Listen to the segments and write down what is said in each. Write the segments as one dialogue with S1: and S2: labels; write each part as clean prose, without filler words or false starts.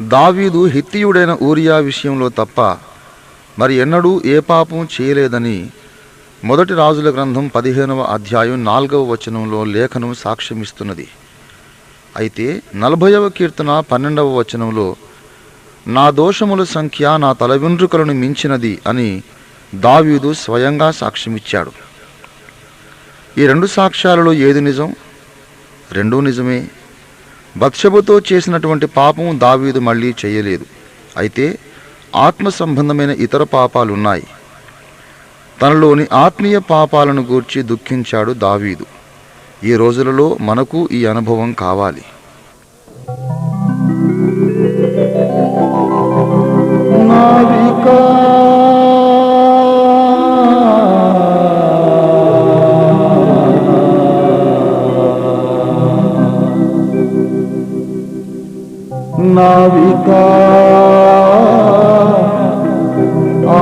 S1: దావీదు హిత్తీయుడైన ఊరియా విషయంలో తప్ప మరి ఎన్నడూ ఏ పాపం చేయలేదని మొదటి రాజుల గ్రంథం 15వ అధ్యాయం 4వ వచనంలో లేఖనం సాక్ష్యమిస్తున్నది. అయితే 40వ కీర్తన 12వ వచనంలో నా దోషముల సంఖ్య నా తల వెంట్రుకలను మించినది అని దావీదు స్వయంగా సాక్ష్యమిచ్చాడు. ఈ రెండు సాక్ష్యాలలో ఏది నిజం? రెండూ నిజమే. బత్షెబతో చేసినటువంటి పాపం దావీదు మళ్ళీ చేయలేదు. అయితే ఆత్మ సంబంధమైన ఇతర పాపాలున్నాయి. తనలోని ఆత్మీయ పాపాలను గూర్చి దుఃఖించాడు దావీదు. ఈ రోజులలో మనకు ఈ అనుభవం కావాలి.
S2: నావికా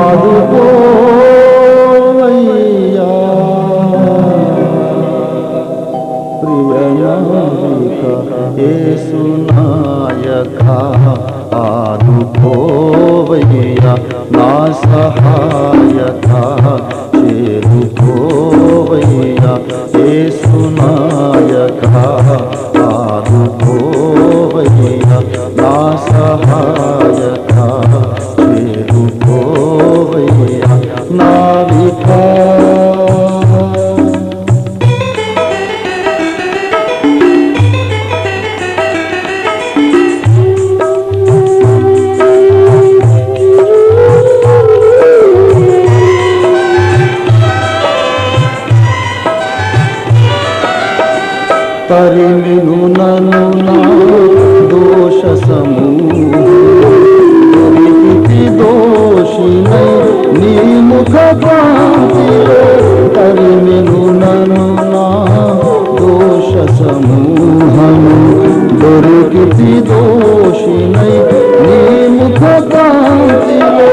S2: ఆదుకోవయ్యా, ప్రియ నావికా యేసు నాయకా ఆదుకోవయ్యా, నా సహాయకా చేరుకోవయ్యా, యేసు నాయకా ఆదుకోవయ్యా, నా సహాయకా చేరుకోవయ్యా, నావికా. తరిమిను నను నా దోష సమూహి దోషినై నీ ముఖ కాంతిలో, తరిమిను నను నా దోష సమూహము దొరికి దోషినై నీ ముఖ కాంతిలో,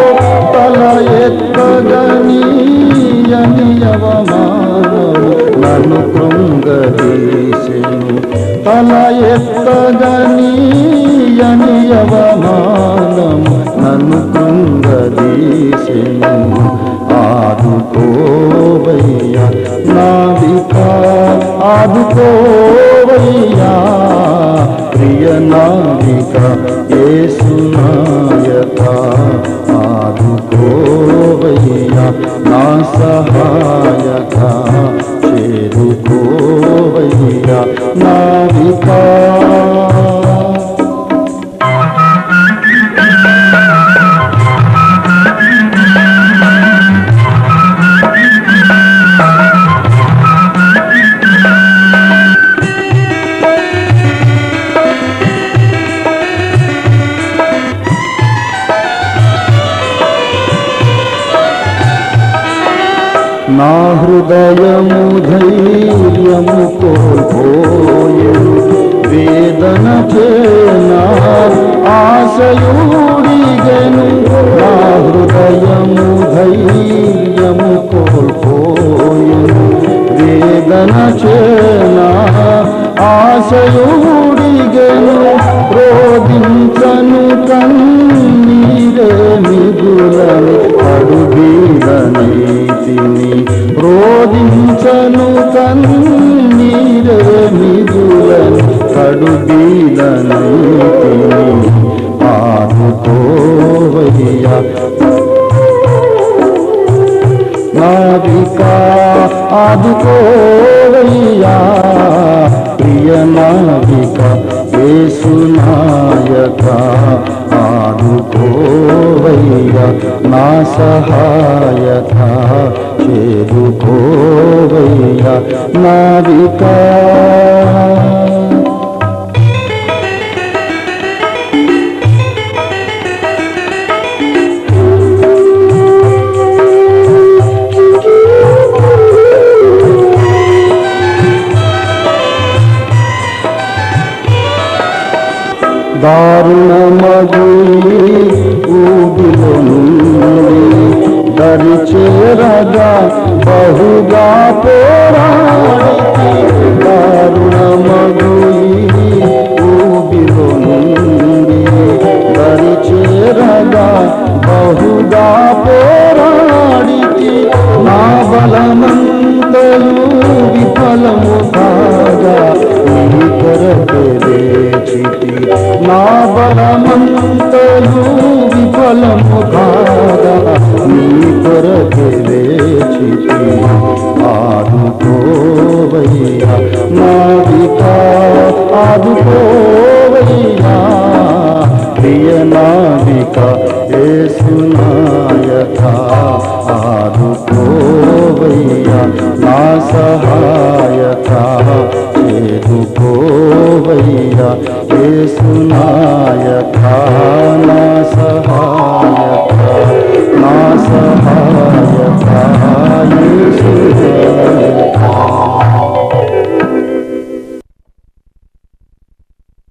S2: తల ఎత్తగనీయని అవమానము నన్ను కృంగదీసెను, తల ఎత్తగనీయని అవమానము నన్ను కృంగదీసెను, ఆదుకోవయ్యా నావికా ఆదుకోవయ్యా, ప్రియ నావికా యేసు నాయకా ఆదుకోవయ్యా, నా సహాయకా చేరుకోవయ్యా, నావికా. నా హృదయము ధైర్యము కోల్పోయెను, వేదన చేనా ఆశయుడిగెను, నా హృదయము ధైర్యము కోల్పోయెను, వేదన చేనా ఆశయుడిగెను, రోధించను కన్నీరే మిగులని అడుగీలనైతిని, రోధించను కన్నీరే మిగులని కడుగీలనైతిని, ఆదుకోవయ్యా నావికా ఆదుకోవయ్యా, ప్రియ నావికా యేసు నాయకా ఆదుకోవయ్యా, నా సహాయకా చేరుకోవయ్యా, నావికా. దారుణమగు ఊబిలో నుండి దరిచేరగా బహుగా పోరాడితి, దారుణమగు ఊబిలో నుండి నా బలమంతయు విఫలము కాగా నీ కొరకే వేచితి ఆదుకోవయ్యా నావిక ఆదుకోవయ్యా ప్రియ నావిక యేసునాయక ఆదుకోవయ్యా నా సహాయక చేదుకోవయ్యా యేసునాయక నా సహాయక నా సహాయక యేసునాయక